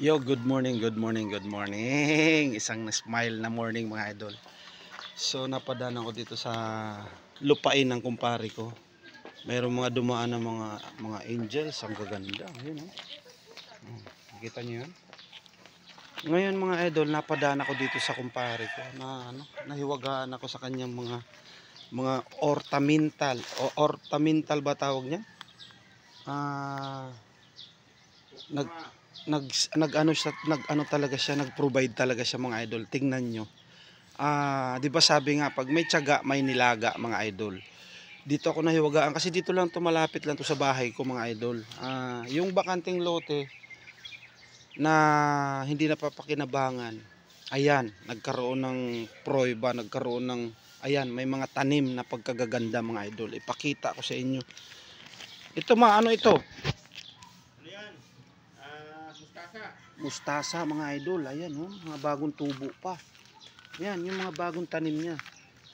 Yo, good morning, good morning, good morning. Isang smile na morning mga idol. So napadaan ako dito sa lupain ng kumpare ko. Mayroong mga dumaan na mga angels, ang gaganda. Ayun, oh. Nakita niyo 'yan? Ngayon mga idol, napadaan ako dito sa kumpare ko na nahiwagaan ako sa kanyang mga ornamental o ornamental ba tawag niya? Nag nag-ano talaga siya, nag-provide talaga siya mga idol. Tingnan nyo. 'Di ba sabi nga pag may tiyaga may nilaga mga idol. Dito ako nahiwagaan kasi dito lang to, malapit lang to sa bahay ko mga idol. Yung bakanting lote na hindi napapakinabangan. Ayan, nagkaroon ng proyba, nagkaroon ng ayan, may mga tanim na pagkagaganda mga idol. Ipakita ko sa inyo. Ito ano ito? Mustasa mga idol. Ayan mga bagong tubo pa. Ayan yung mga bagong tanim niya.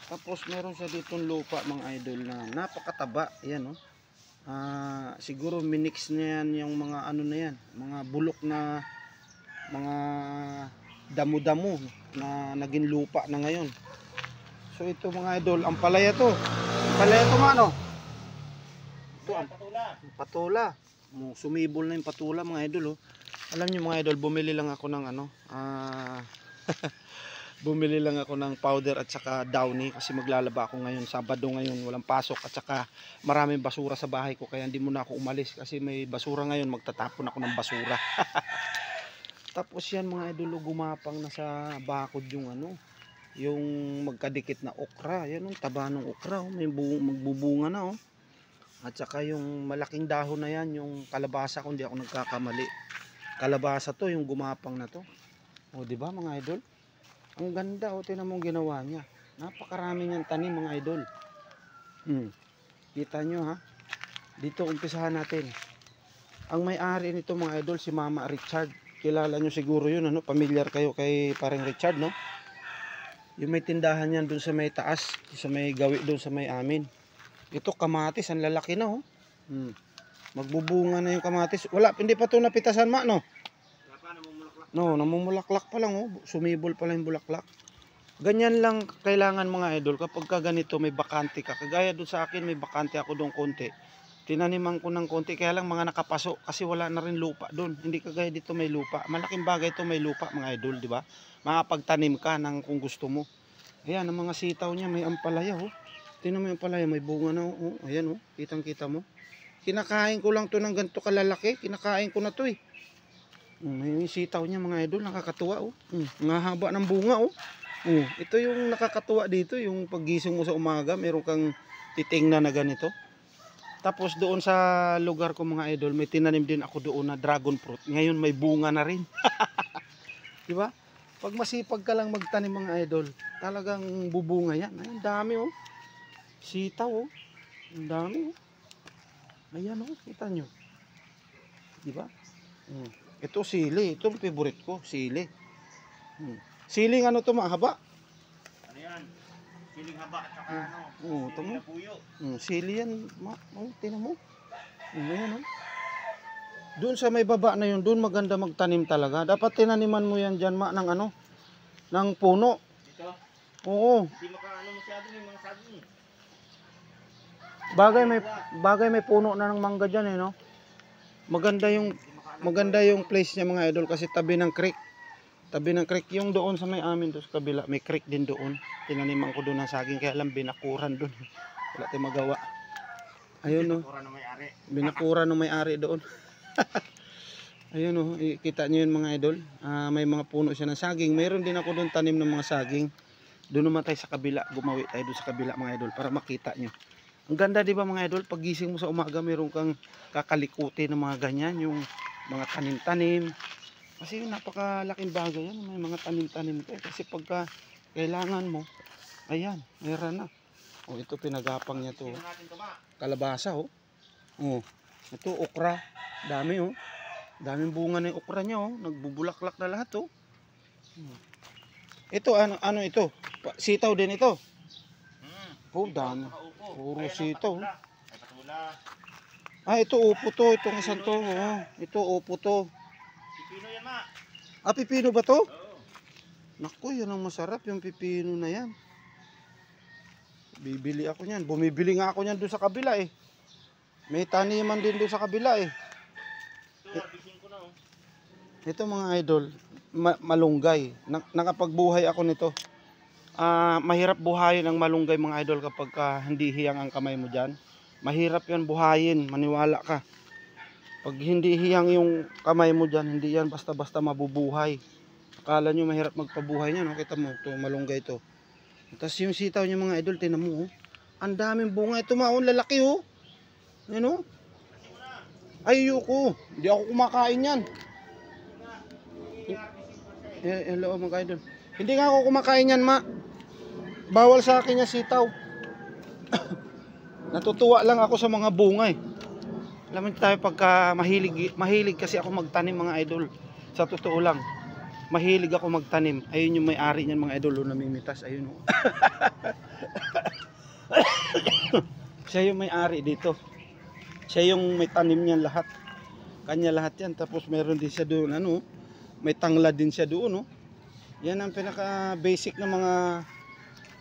Tapos meron siya ditong lupa mga idol na napakataba. Ayan siguro minix na yan yung mga ano na yan, mga bulok na mga damo-damo na naging lupa na ngayon. So ito mga idol, ang palaya to. Ang palaya to ano? Ito ang patula. Sumibol na yung patula mga idol. Alam niyo mga idol, bumili lang ako ng bumili lang ako ng powder at saka Downy kasi maglalaba ako ngayon, Sabado ngayon, walang pasok at saka maraming basura sa bahay ko kaya hindi muna ako umalis kasi may basura ngayon, magtatapon ako ng basura. Tapos yan mga idol, gumapang na sa bakod yung yung magkadikit na okra. Yan taba ng okra, may magbubunga na At saka yung malaking dahon na yan, yung kalabasa kung di ako nagkakamali. Kalabasa to, yung gumapang na to. Di ba mga idol? Ang ganda tingnan mo ginawa niya. Napakarami niyang tanim mga idol. Kita nyo Dito umpisahan natin. Ang may-ari nito mga idol si Mama Richard. Kilala nyo siguro yun Familiar kayo kay parang Richard Yung may tindahan yan doon sa may taas, sa may gawi doon sa may amin. Ito kamatis, ang lalaki na Magbubunga na yung kamatis. Hindi pa to napitasan namumulaklak pa lang Sumibol pa lang yung bulaklak. Ganyan lang kailangan mga idol kapag ka ganito may bakante ka. Kagaya doon sa akin may bakante ako doon konti. Tinaniman ko ng konti kaya lang mga nakapaso kasi wala na rin lupa doon. Hindi kagaya dito may lupa. Malaking bagay ito may lupa mga idol, di ba? Makapagtanim ka ng kung gusto mo. Ayan ang mga sitaw niya, may ampalaya Tingnan mo yung palaya, may bunga na Ayan kitang-kita mo. Kinakain ko lang to ng ganito kalalaki. Kinakain ko na to May sitaw niya mga idol, nakakatuwa Ang haba ng bunga ito yung nakakatuwa dito, yung paggising mo sa umaga, meron kang titingnan na ganito. Tapos doon sa lugar ko mga idol, may tinanim din ako doon na dragon fruit. Ngayon may bunga na rin. Di ba? Pag masipag ka lang magtanim mga idol, talagang bubunga yan. Ay, ang dami Sitaw ang dami Ayan kita nyo. Di ba? Ito sili, ito ang favorite ko, sili. Siling to mahaba? Ano yan? Siling haba at saka siling na puyo. Sili yan, tingnan mo. Ayan Doon sa may baba na yun, doon maganda magtanim talaga. Dapat tinaniman mo yan dyan ng ng puno. Dito? Oo. Hindi masyado yung mga saging. Bagay may puno na ng mangga dyan Maganda yung place niya mga idol kasi tabi ng creek. Tabi ng creek yung doon sa may amin doon sa kabila. May creek din doon. Tinaniman ko doon ng saging kaya lang binakuran doon. Wala tayong magawa. Ayun Binakuran ng may-ari doon. Ayun kita niyo yun mga idol. May mga puno siya ng saging. Mayroon din ako doon tanim ng mga saging. Doon naman tayo sa kabila. Gumawi tayo doon sa kabila mga idol para makita nyo. Ang ganda di ba mga idol? Paggising mo sa umaga meron kang kakalikuti ng mga ganyan. Yung mga tanim-tanim. Kasi napakalaking bagay yan. May mga tanim-tanim ka. Kasi pagka kailangan mo, ayan, meron na. Ito pinagapang niya to. Kalabasa ito okra. Dami daming bunga na yung okra niya Nagbubulaklak na lahat Ito ano ito? Sitaw din ito. Dami. Puro sitaw. Ito upo to. Itong isang to. Ito upo to. Pipino yan, ma. Ah, pipino ba to? Oo. Naku, yan ang masarap, yung pipino na yan. Bibili ako niyan. Bumibili nga ako niyan doon sa kabila eh. May taniman din doon sa kabila eh. Ito, harbisin ko na, oh. Ito mga idol, malunggay. Nakapagbuhay ako nito. Mahirap buhayin ang malunggay mga idol kapag hindi hiyang ang kamay mo dyan. Mahirap yan buhayin, maniwala ka. Pag hindi hiyang yung kamay mo dyan, hindi yan basta-basta mabubuhay. Akala nyo mahirap magpabuhay niya, no? Kita mo, ito, malunggay ito. Tapos yung sitaw niya mga idol, tinan mo, oh. Ang daming bunga. Ito maon, lalaki, oh. Yan, oh. Ayoko. Hindi ako kumakain yan. Hello mga idol. Hindi nga ako kumakain yan, ma. Bawal sa akin yung sitaw. Natutuwa lang ako sa mga bunga, eh. Alam mo tayo pagka mahilig kasi ako magtanim mga idol. Sa totoo lang. Mahilig ako magtanim. Ayun yung may-ari niyan mga idol, oh, namimitas. Ayun, oh. Siya yung may-ari dito. Siya yung may tanim niyan lahat. Kanya lahat yan. Tapos meron din siya doon, ano, may tanglad din siya doon, no? Yan ang pinaka basic na mga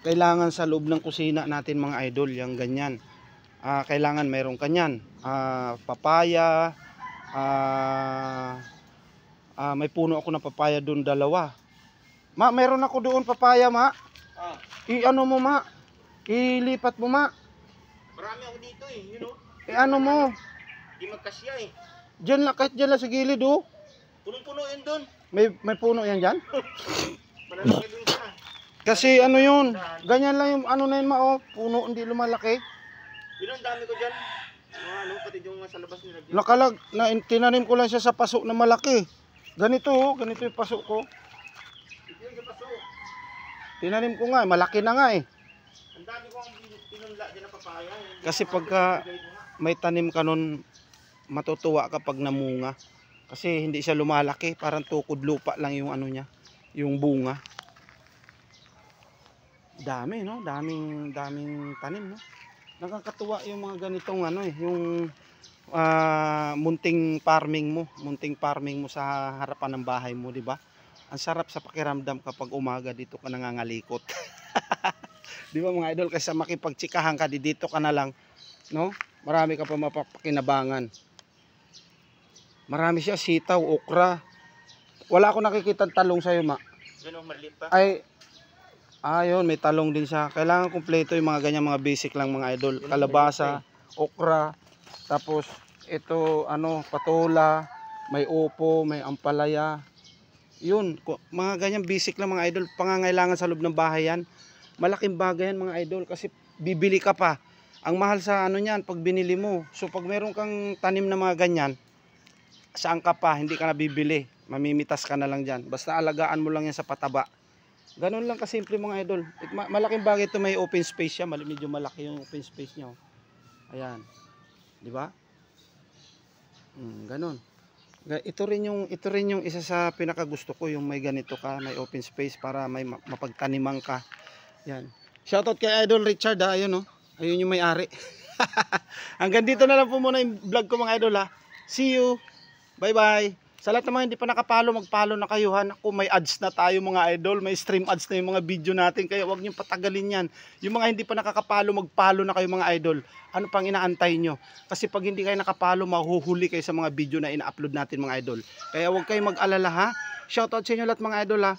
kailangan sa loob ng kusina natin mga idol, yung ganyan. Kailangan mayroon kanyan. Papaya, may puno ako ng papaya doon, dalawa. Ma, meron ako doon papaya, ma. I-ano mo, ma? Ilipat mo, ma. Marami ako dito, eh. You know? I-ano mo? Di magkasya, eh. Diyan lang, kahit diyan lang sa gilid, oh. Punong-puno yun doon. May puno yan dyan? Malalaki doon siya. Kasi ano yun, ganyan lang yung ano na yun, ma, oh. Puno, hindi lumalaki. Yun ang dami ko dyan. Ano, pati yung sa labas nila. Nakalag, tinanim ko lang siya sa paso na malaki. Ganito, oh, ganito yung paso ko. Ito yung sa paso. Tinanim ko nga, malaki na nga eh. Ang dami ko ang pinunla dyan na papaya. Kasi pagka may tanim ka nun, matutuwa kapag namunga. Kasi hindi siya lumalaki, parang tukod lupa lang yung ano niya, yung bunga. Dami, no? Daming tanim, no? Nakakatuwa yung mga ganitong ano eh, yung munting farming mo sa harapan ng bahay mo, di ba? Ang sarap sa pakiramdam kapag umaga dito ka nangangalikot. Di ba mga idol, kasi makipagtsikahan ka dito ka na lang, no? Marami ka pa mapapakinabangan. Marami siya, sitaw, okra. Wala ako nakikita talong sa'yo, ma. Ganun, maliit pa. Ay, ayun, may talong din siya. Kailangan kumpleto yung mga ganyan, mga basic lang mga idol. Kalabasa, okra, tapos ito, ano, patola, may upo, may ampalaya. Yun, mga ganyan basic lang mga idol. Pangangailangan sa loob ng bahay yan. Malaking bagay yan mga idol kasi bibili ka pa. Ang mahal sa ano niyan pag binili mo. So pag meron kang tanim na mga ganyan, saan ka pa, hindi ka na bibili. Mamimitas ka na lang dyan. Basta alagaan mo lang yan sa pataba. Ganun lang kasimple mga idol. Malaking bagay ito, may open space siya. Medyo malaki yung open space niya. Ayan. Di ba? Ganun. Ito rin yung isa sa pinakagusto ko, yung may ganito ka, may open space para may mapagtaniman ka. Yan. Shoutout kay Idol Richard, ha. Ayun, oh. Ayun yung may-ari. Hanggang dito na lang po muna yung vlog ko mga idol, ha. See you. Bye-bye. Sa lahat ng mga hindi pa nakapalo, magpalo na kayo, ha. Naku, may ads na tayo mga idol. May stream ads na yung mga video natin. Kaya huwag niyong patagalin yan. Yung mga hindi pa nakakapalo, magpalo na kayo mga idol. Ano pang inaantay nyo? Kasi pag hindi kayo nakapalo, mahuhuli kayo sa mga video na ina-upload natin mga idol. Kaya huwag kayong mag-alala, ha. Shoutout sa inyo lahat mga idol, ha.